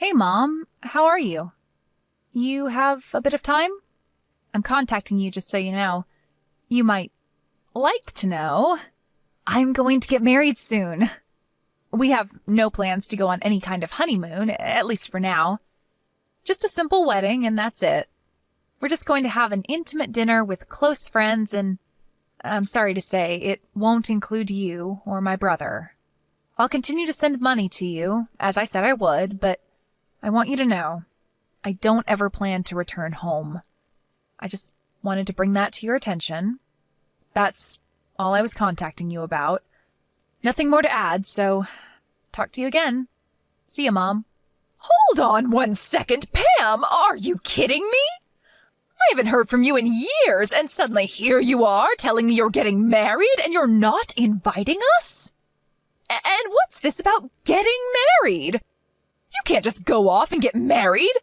Hey, Mom. How are you? You have a bit of time? I'm contacting you just so you know. You might like to know. I'm going to get married soon. We have no plans to go on any kind of honeymoon, at least for now. Just a simple wedding, and that's it. We're just going to have an intimate dinner with close friends, and I'm sorry to say, it won't include you or my brother. I'll continue to send money to you, as I said I would, but I want you to know, I don't ever plan to return home. I just wanted to bring that to your attention. That's all I was contacting you about. Nothing more to add, so talk to you again. See ya, Mom. Hold on 1 second, Pam! Are you kidding me? I haven't heard from you in years, and suddenly here you are telling me you're getting married and you're not inviting us? And what's this about getting married? You can't just go off and get married.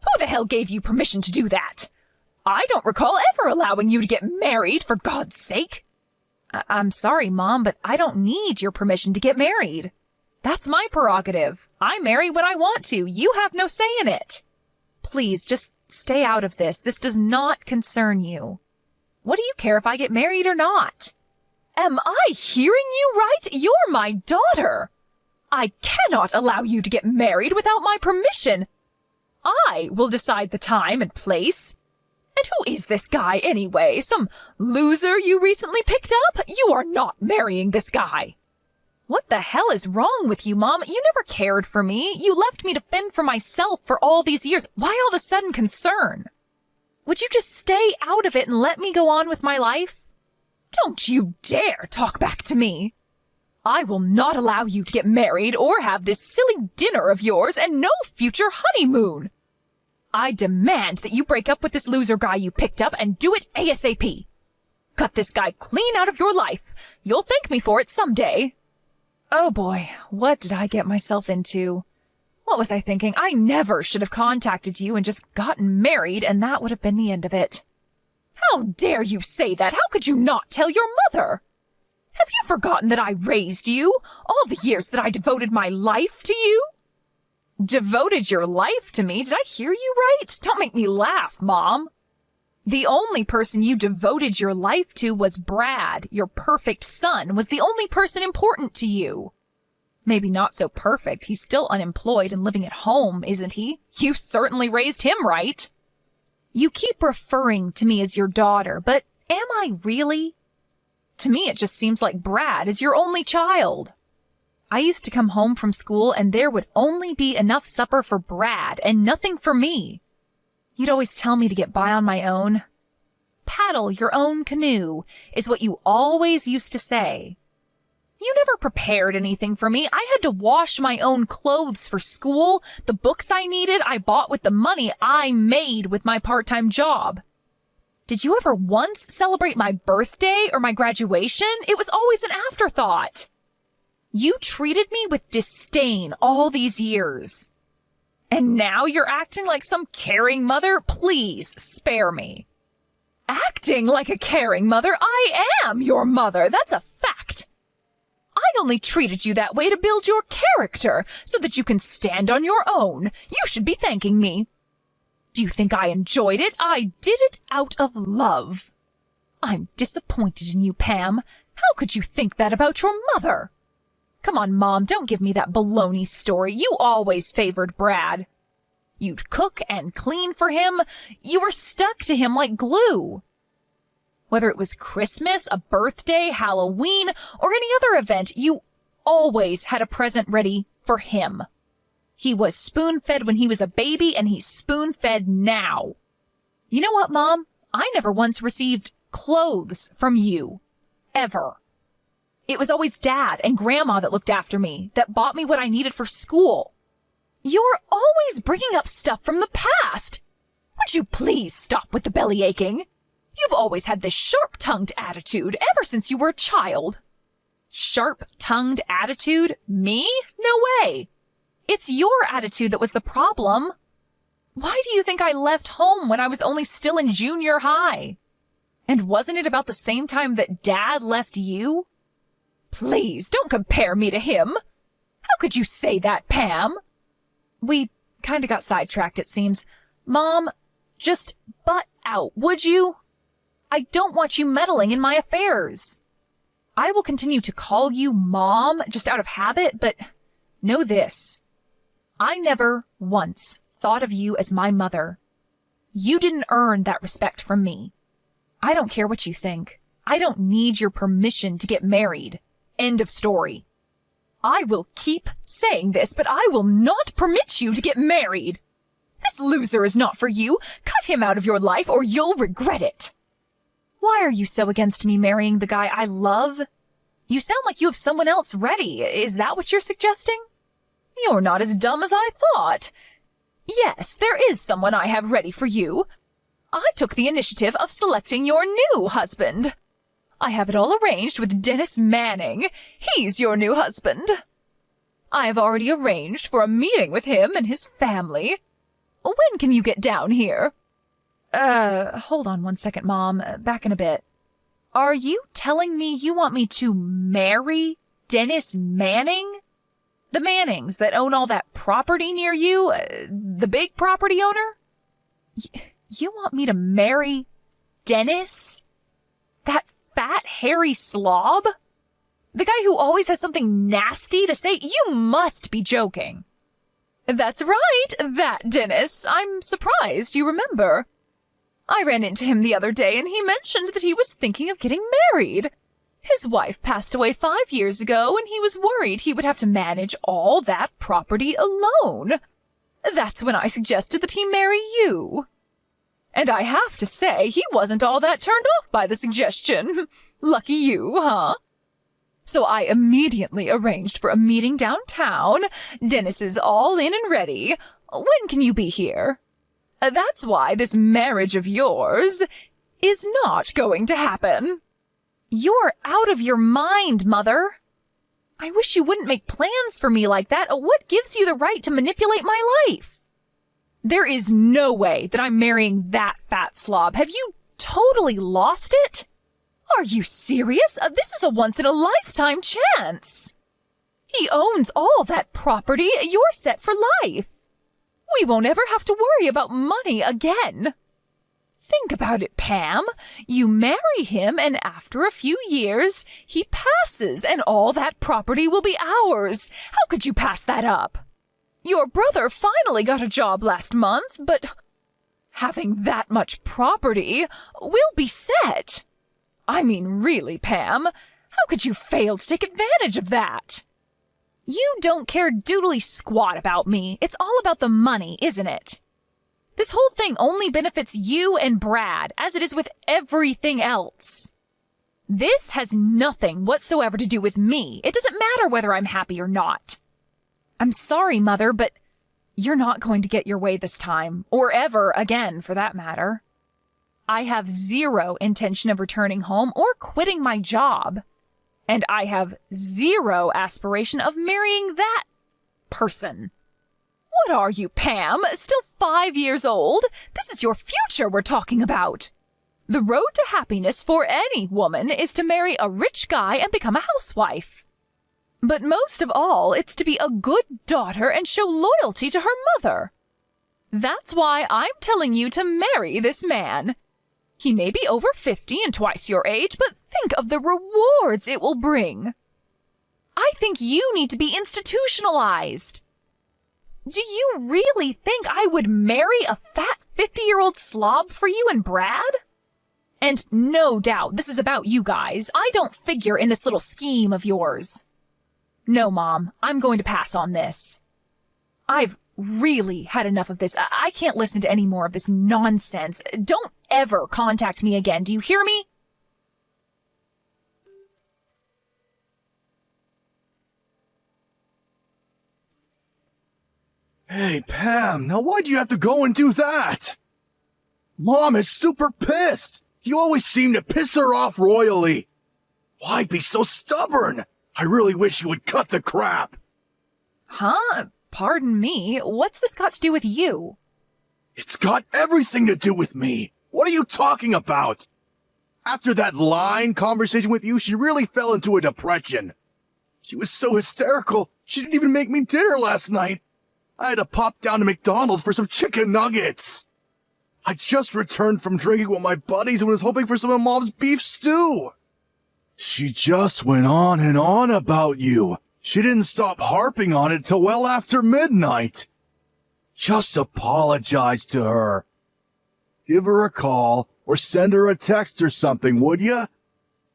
Who the hell gave you permission to do that? I don't recall ever allowing you to get married, for God's sake. I'm sorry, Mom, but I don't need your permission to get married. That's my prerogative. I marry when I want to. You have no say in it. Please, just stay out of this. This does not concern you. What do you care if I get married or not? Am I hearing you right? You're my daughter. I cannot allow you to get married without my permission. I will decide the time and place. And who is this guy anyway? Some loser you recently picked up? You are not marrying this guy. What the hell is wrong with you, Mom? You never cared for me. You left me to fend for myself for all these years. Why all the sudden concern? Would you just stay out of it and let me go on with my life? Don't you dare talk back to me. I will not allow you to get married or have this silly dinner of yours and no future honeymoon. I demand that you break up with this loser guy you picked up and do it ASAP. Cut this guy clean out of your life. You'll thank me for it someday. Oh boy, what did I get myself into? What was I thinking? I never should have contacted you and just gotten married, and that would have been the end of it. How dare you say that? How could you not tell your mother? Have you forgotten that I raised you? All the years that I devoted my life to you? Devoted your life to me? Did I hear you right? Don't make me laugh, Mom. The only person you devoted your life to was Brad. Your perfect son was the only person important to you. Maybe not so perfect. He's still unemployed and living at home, isn't he? You certainly raised him right. You keep referring to me as your daughter, but am I really? To me, it just seems like Brad is your only child. I used to come home from school and there would only be enough supper for Brad and nothing for me. You'd always tell me to get by on my own. Paddle your own canoe is what you always used to say. You never prepared anything for me. I had to wash my own clothes for school. The books I needed, I bought with the money I made with my part-time job. Did you ever once celebrate my birthday or my graduation? It was always an afterthought. You treated me with disdain all these years. And now you're acting like some caring mother? Please, spare me. Acting like a caring mother? I am your mother. That's a fact. I only treated you that way to build your character so that you can stand on your own. You should be thanking me. Do you think I enjoyed it? I did it out of love. I'm disappointed in you, Pam. How could you think that about your mother? Come on, Mom, don't give me that baloney story. You always favored Brad. You'd cook and clean for him. You were stuck to him like glue. Whether it was Christmas, a birthday, Halloween, or any other event, you always had a present ready for him. He was spoon-fed when he was a baby, and he's spoon-fed now. You know what, Mom? I never once received clothes from you. Ever. It was always Dad and Grandma that looked after me, that bought me what I needed for school. You're always bringing up stuff from the past. Would you please stop with the belly aching? You've always had this sharp-tongued attitude ever since you were a child. Sharp-tongued attitude? Me? No way. It's your attitude that was the problem. Why do you think I left home when I was only still in junior high? And wasn't it about the same time that Dad left you? Please, don't compare me to him. How could you say that, Pam? We kinda got sidetracked, it seems. Mom, just butt out, would you? I don't want you meddling in my affairs. I will continue to call you Mom just out of habit, but know this. I never once thought of you as my mother. You didn't earn that respect from me. I don't care what you think. I don't need your permission to get married. End of story. I will keep saying this, but I will not permit you to get married. This loser is not for you. Cut him out of your life or you'll regret it. Why are you so against me marrying the guy I love? You sound like you have someone else ready. Is that what you're suggesting? You're not as dumb as I thought. Yes, there is someone I have ready for you. I took the initiative of selecting your new husband. I have it all arranged with Dennis Manning. He's your new husband. I have already arranged for a meeting with him and his family. When can you get down here? Hold on one second, Mom. Back in a bit. Are you telling me you want me to marry Dennis Manning? The Mannings that own all that property near you? The big property owner? You want me to marry Dennis? That fat, hairy slob? The guy who always has something nasty to say? You must be joking. That's right, that Dennis. I'm surprised you remember. I ran into him the other day and he mentioned that he was thinking of getting married. His wife passed away 5 years ago and he was worried he would have to manage all that property alone. That's when I suggested that he marry you. And I have to say, he wasn't all that turned off by the suggestion. Lucky you, huh? So I immediately arranged for a meeting downtown. Dennis is all in and ready. When can you be here? That's why this marriage of yours is not going to happen. You're out of your mind, Mother. I wish you wouldn't make plans for me like that. What gives you the right to manipulate my life? There is no way that I'm marrying that fat slob. Have you totally lost it? Are you serious? This is a once-in-a-lifetime chance. He owns all that property. You're set for life. We won't ever have to worry about money again. Think about it, Pam. You marry him, and after a few years, he passes, and all that property will be ours. How could you pass that up? Your brother finally got a job last month, but having that much property, we'll be set. I mean, really, Pam, how could you fail to take advantage of that? You don't care doodly squat about me. It's all about the money, isn't it? This whole thing only benefits you and Brad, as it is with everything else. This has nothing whatsoever to do with me. It doesn't matter whether I'm happy or not. I'm sorry, Mother, but you're not going to get your way this time, or ever again, for that matter. I have zero intention of returning home or quitting my job. And I have zero aspiration of marrying that person. What are you, Pam? Still 5 years old? This is your future we're talking about. The road to happiness for any woman is to marry a rich guy and become a housewife. But most of all, it's to be a good daughter and show loyalty to her mother. That's why I'm telling you to marry this man. He may be over 50 and twice your age, but think of the rewards it will bring. I think you need to be institutionalized. Do you really think I would marry a fat 50-year-old slob for you and Brad? And no doubt this is about you guys. I don't figure in this little scheme of yours. No, Mom, I'm going to pass on this. I've really had enough of this. I can't listen to any more of this nonsense. Don't ever contact me again. Do you hear me? Hey, Pam, now why'd you have to go and do that? Mom is super pissed. You always seem to piss her off royally. Why be so stubborn? I really wish you would cut the crap. Huh? Pardon me, what's this got to do with you? It's got everything to do with me. What are you talking about? After that line conversation with you, she really fell into a depression. She was so hysterical, she didn't even make me dinner last night. I had to pop down to McDonald's for some chicken nuggets. I just returned from drinking with my buddies and was hoping for some of Mom's beef stew. She just went on and on about you. She didn't stop harping on it till well after midnight. Just apologize to her. Give her a call or send her a text or something, would ya?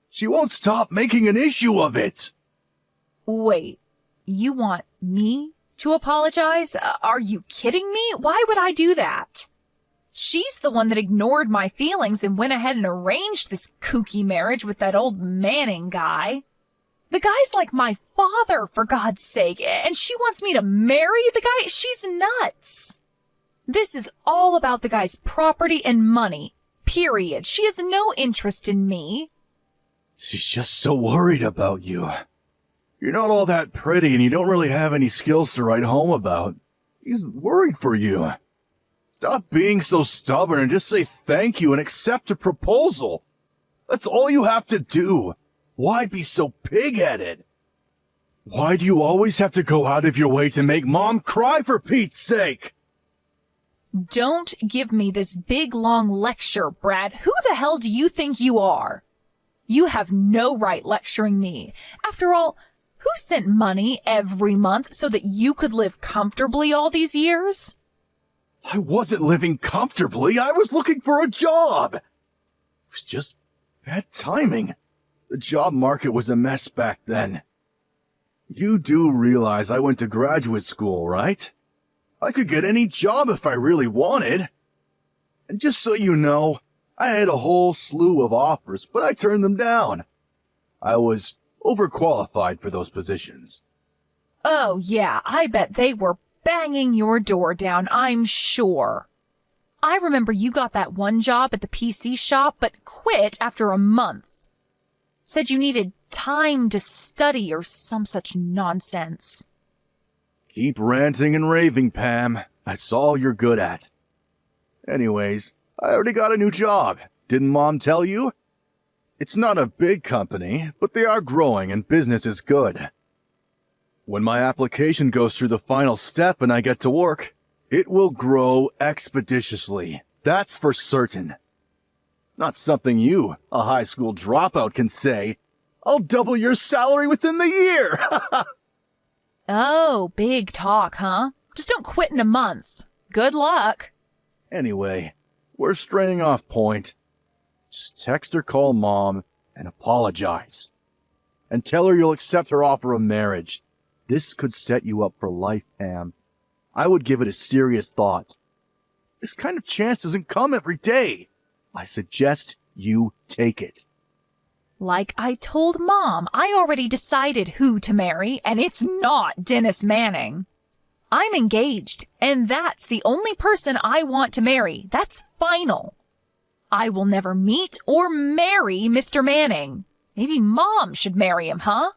She won't stop making an issue of it. Wait, you want me to apologize? Are you kidding me? Why would I do that? She's the one that ignored my feelings and went ahead and arranged this kooky marriage with that old Manning guy. The guy's like my father, for God's sake, and she wants me to marry the guy? She's nuts. This is all about the guy's property and money, period. She has no interest in me. She's just so worried about you. You're not all that pretty and you don't really have any skills to write home about. He's worried for you. Stop being so stubborn and just say thank you and accept a proposal. That's all you have to do. Why be so pig-headed? Why do you always have to go out of your way to make Mom cry, for Pete's sake? Don't give me this big long lecture, Brad. Who the hell do you think you are? You have no right lecturing me. After all, who sent money every month so that you could live comfortably all these years? I wasn't living comfortably. I was looking for a job. It was just bad timing. The job market was a mess back then. You do realize I went to graduate school, right? I could get any job if I really wanted. And just so you know, I had a whole slew of offers, but I turned them down. I was overqualified for those positions. Oh, yeah, I bet they were banging your door down, I'm sure. I remember you got that one job at the PC shop, but quit after a month. Said you needed time to study or some such nonsense. Keep ranting and raving, Pam. That's all you're good at. Anyways, I already got a new job. Didn't Mom tell you? It's not a big company, but they are growing and business is good. When my application goes through the final step and I get to work, it will grow expeditiously. That's for certain. Not something you, a high school dropout, can say. I'll double your salary within the year! Oh, big talk, huh? Just don't quit in a month. Good luck. Anyway, we're straying off point. Just text or call Mom and apologize. And tell her you'll accept her offer of marriage. This could set you up for life, Pam. I would give it a serious thought. This kind of chance doesn't come every day. I suggest you take it. Like I told Mom, I already decided who to marry, and it's not Dennis Manning. I'm engaged, and that's the only person I want to marry. That's final. I will never meet or marry Mr. Manning. Maybe Mom should marry him, huh?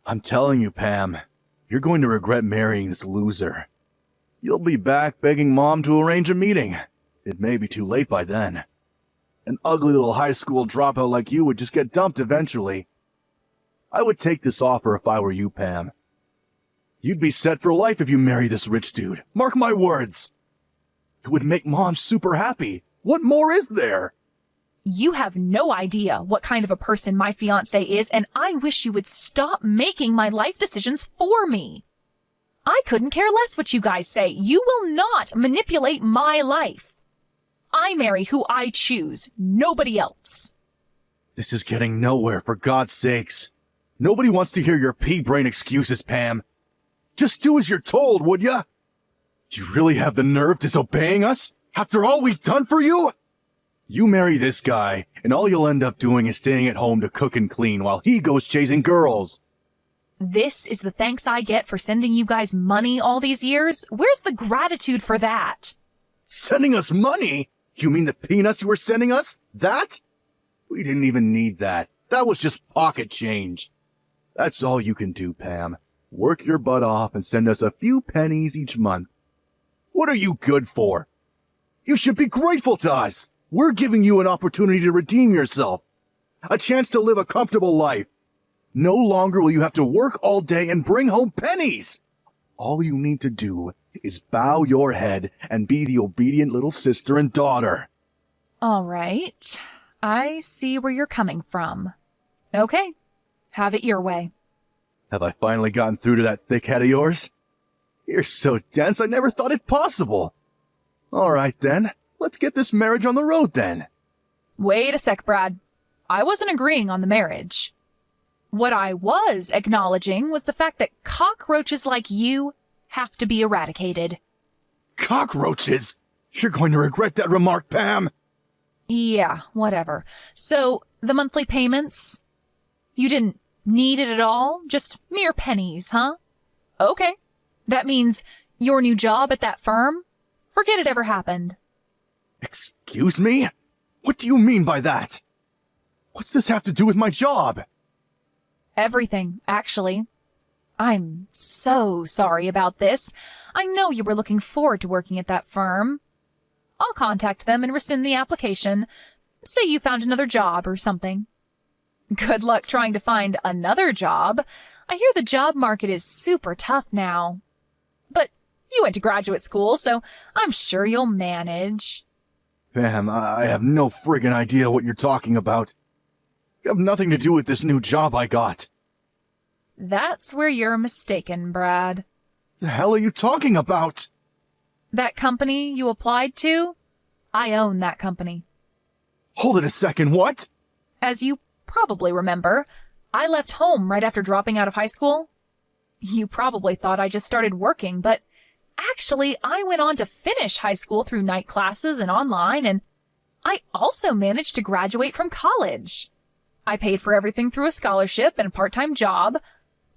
I'm telling you, Pam, you're going to regret marrying this loser. You'll be back begging Mom to arrange a meeting. It may be too late by then. An ugly little high school dropout like you would just get dumped eventually. I would take this offer if I were you, Pam. You'd be set for life if you marry this rich dude. Mark my words. It would make Mom super happy. What more is there? You have no idea what kind of a person my fiancé is, and I wish you would stop making my life decisions for me. I couldn't care less what you guys say. You will not manipulate my life. I marry who I choose, nobody else. This is getting nowhere, for God's sakes. Nobody wants to hear your pea-brain excuses, Pam. Just do as you're told, would ya? Do you really have the nerve disobeying us, after all we've done for you? You marry this guy, and all you'll end up doing is staying at home to cook and clean while he goes chasing girls. This is the thanks I get for sending you guys money all these years? Where's the gratitude for that? Sending us money? You mean the peanuts you were sending us? That? We didn't even need that. That was just pocket change. That's all you can do, Pam. Work your butt off and send us a few pennies each month. What are you good for? You should be grateful to us. We're giving you an opportunity to redeem yourself. A chance to live a comfortable life. No longer will you have to work all day and bring home pennies. All you need to do is bow your head and be the obedient little sister and daughter. All right. I see where you're coming from. Okay. Have it your way. Have I finally gotten through to that thick head of yours? You're so dense I never thought it possible. All right then, let's get this marriage on the road then. Wait a sec, Brad. I wasn't agreeing on the marriage. What I was acknowledging was the fact that cockroaches like you have to be eradicated. Cockroaches? You're going to regret that remark, Pam. Yeah, whatever. So, the monthly payments? You didn't need it at all? Just mere pennies, huh? Okay. That means your new job at that firm? Forget it ever happened. Excuse me? What do you mean by that? What's this have to do with my job? Everything, actually. I'm so sorry about this. I know you were looking forward to working at that firm. I'll contact them and rescind the application. Say you found another job or something. Good luck trying to find another job. I hear the job market is super tough now. But you went to graduate school, so I'm sure you'll manage. Pam, I have no friggin' idea what you're talking about. You have nothing to do with this new job I got. That's where you're mistaken, Brad. The hell are you talking about? That company you applied to? I own that company. Hold it a second, what? As you probably remember, I left home right after dropping out of high school. You probably thought I just started working, but actually I went on to finish high school through night classes and online, and I also managed to graduate from college. I paid for everything through a scholarship and a part-time job.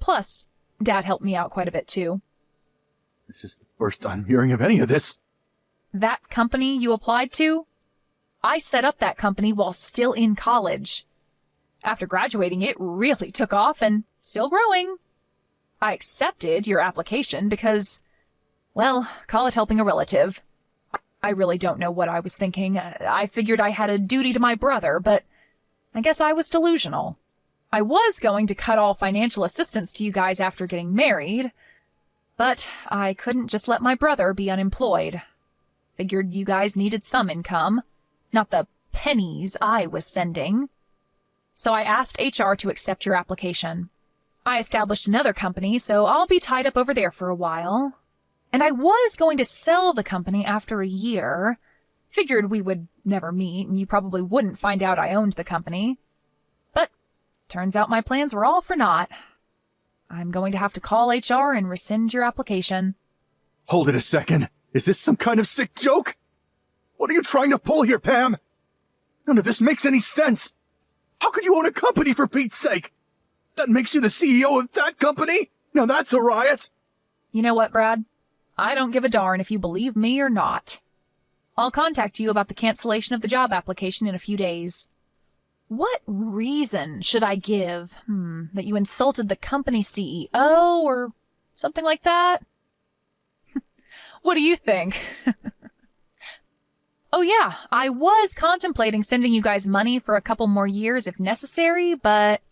Plus, Dad helped me out quite a bit too. This is the first I'm hearing of any of this. That company you applied to? I set up that company while still in college. After graduating, it really took off and still growing. I accepted your application because, well, call it helping a relative. I really don't know what I was thinking. I figured I had a duty to my brother, but I guess I was delusional. I was going to cut all financial assistance to you guys after getting married, but I couldn't just let my brother be unemployed. Figured you guys needed some income, not the pennies I was sending. So I asked HR to accept your application. I established another company, so I'll be tied up over there for a while. And I was going to sell the company after a year. Figured we would never meet, and you probably wouldn't find out I owned the company. But turns out my plans were all for naught. I'm going to have to call HR and rescind your application. Hold it a second. Is this some kind of sick joke? What are you trying to pull here, Pam? None of this makes any sense. How could you own a company, for Pete's sake? That makes you the CEO of that company? Now that's a riot. You know what, Brad? I don't give a darn if you believe me or not. I'll contact you about the cancellation of the job application in a few days. What reason should I give? That you insulted the company CEO or something like that? What do you think? Oh yeah, I was contemplating sending you guys money for a couple more years if necessary, but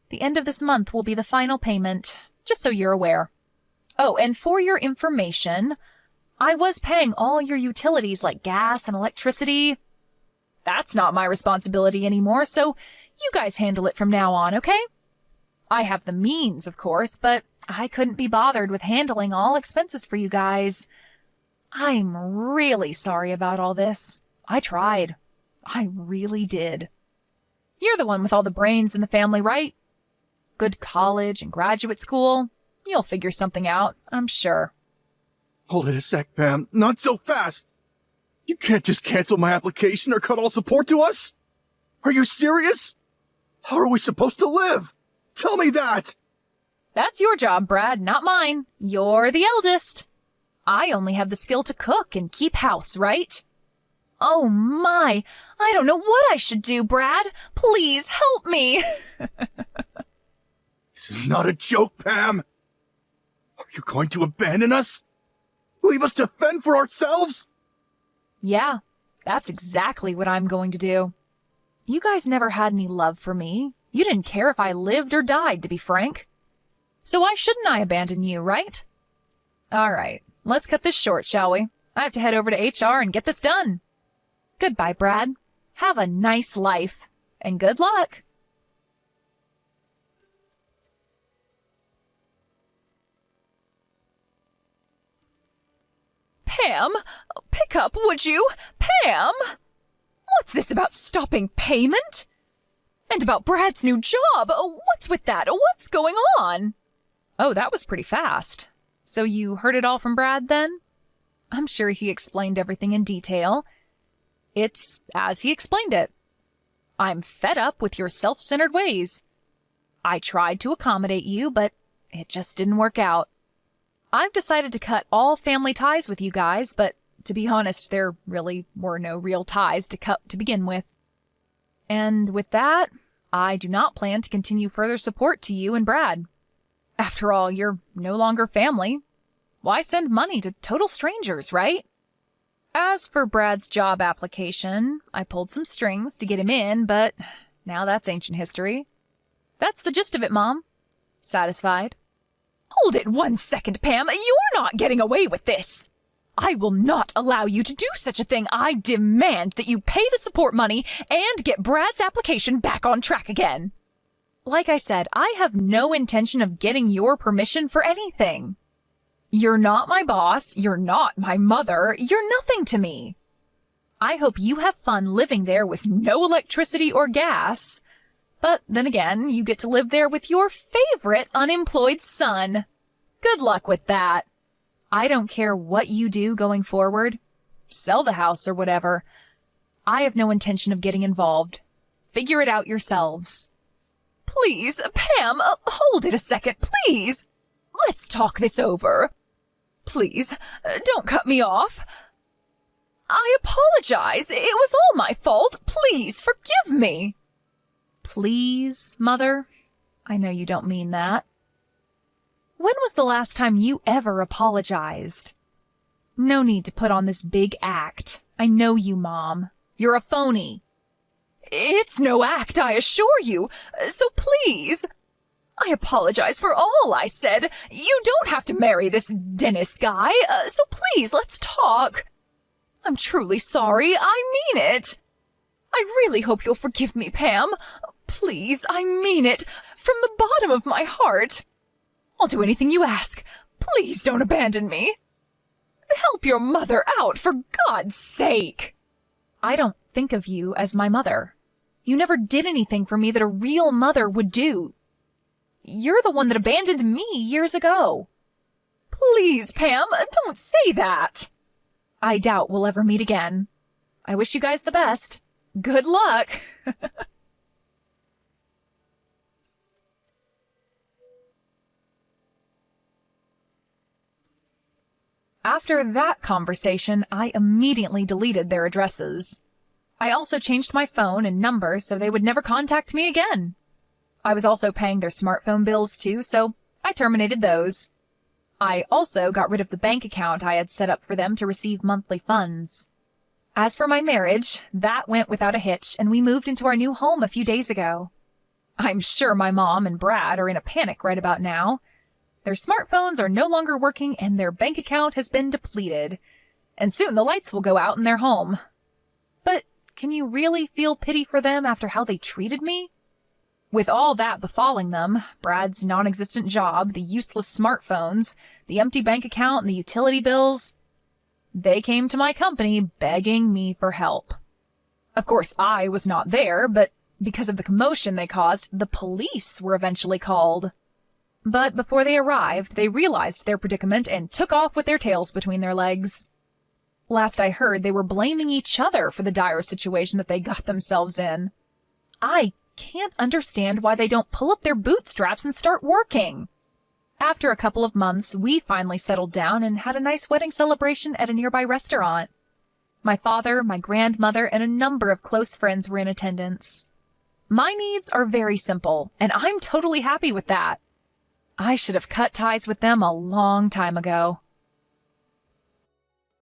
the end of this month will be the final payment, just so you're aware. Oh, and for your information, I was paying all your utilities like gas and electricity. That's not my responsibility anymore, so you guys handle it from now on, okay? I have the means, of course, but I couldn't be bothered with handling all expenses for you guys. I'm really sorry about all this. I tried. I really did. You're the one with all the brains in the family, right? Good college and graduate school. You'll figure something out, I'm sure. Hold it a sec, Pam. Not so fast. You can't just cancel my application or cut all support to us. Are you serious? How are we supposed to live? Tell me that. That's your job, Brad, not mine. You're the eldest. I only have the skill to cook and keep house, right? Oh my, I don't know what I should do, Brad. Please help me. This is not a joke, Pam. Are you going to abandon us? Leave us to fend for ourselves? Yeah, that's exactly what I'm going to do. You guys never had any love for me. You didn't care if I lived or died, to be frank. So why shouldn't I abandon you, right? All right, Let's cut this short, shall we? I have to head over to HR and get this done. Goodbye, Brad. Have a nice life, and good luck. Pam, pick up, would you? Pam! What's this about stopping payment? And about Brad's new job? What's with that? What's going on? Oh, that was pretty fast. So you heard it all from Brad, then? I'm sure he explained everything in detail. It's as he explained it. I'm fed up with your self-centered ways. I tried to accommodate you, but it just didn't work out. I've decided to cut all family ties with you guys, but to be honest, there really were no real ties to cut to begin with. And with that, I do not plan to continue further support to you and Brad. After all, you're no longer family. Why send money to total strangers, right? As for Brad's job application, I pulled some strings to get him in, but now that's ancient history. That's the gist of it, Mom. Satisfied? Hold it 1 second, Pam. You're not getting away with this. I will not allow you to do such a thing. I demand that you pay the support money and get Brad's application back on track again. Like I said, I have no intention of getting your permission for anything. You're not my boss. You're not my mother. You're nothing to me. I hope you have fun living there with no electricity or gas. But then again, you get to live there with your favorite unemployed son. Good luck with that. I don't care what you do going forward. Sell the house or whatever. I have no intention of getting involved. Figure it out yourselves. Please, Pam, hold it a second, please. Let's talk this over. Please, don't cut me off. I apologize. It was all my fault. Please, forgive me. Please, Mother? I know you don't mean that. When was the last time you ever apologized? No need to put on this big act. I know you, Mom. You're a phony. It's no act, I assure you. So please. I apologize for all I said. You don't have to marry this Dennis guy, so please, let's talk. I'm truly sorry. I mean it. I really hope you'll forgive me, Pam. Please, I mean it. From the bottom of my heart. I'll do anything you ask. Please don't abandon me. Help your mother out, for God's sake. I don't think of you as my mother. You never did anything for me that a real mother would do. You're the one that abandoned me years ago. Please, Pam, don't say that. I doubt we'll ever meet again. I wish you guys the best. Good luck. After that conversation, I immediately deleted their addresses. I also changed my phone and number so they would never contact me again. I was also paying their smartphone bills too, so I terminated those. I also got rid of the bank account I had set up for them to receive monthly funds. As for my marriage, that went without a hitch, and we moved into our new home a few days ago. I'm sure my mom and Brad are in a panic right about now. Their smartphones are no longer working and their bank account has been depleted. And soon the lights will go out in their home. But can you really feel pity for them after how they treated me? With all that befalling them, Brad's non-existent job, the useless smartphones, the empty bank account, and the utility bills, they came to my company begging me for help. Of course, I was not there, but because of the commotion they caused, the police were eventually called. But before they arrived, they realized their predicament and took off with their tails between their legs. Last I heard, they were blaming each other for the dire situation that they got themselves in. I can't understand why they don't pull up their bootstraps and start working. After a couple of months, we finally settled down and had a nice wedding celebration at a nearby restaurant. My father, my grandmother, and a number of close friends were in attendance. My needs are very simple, and I'm totally happy with that. I should have cut ties with them a long time ago.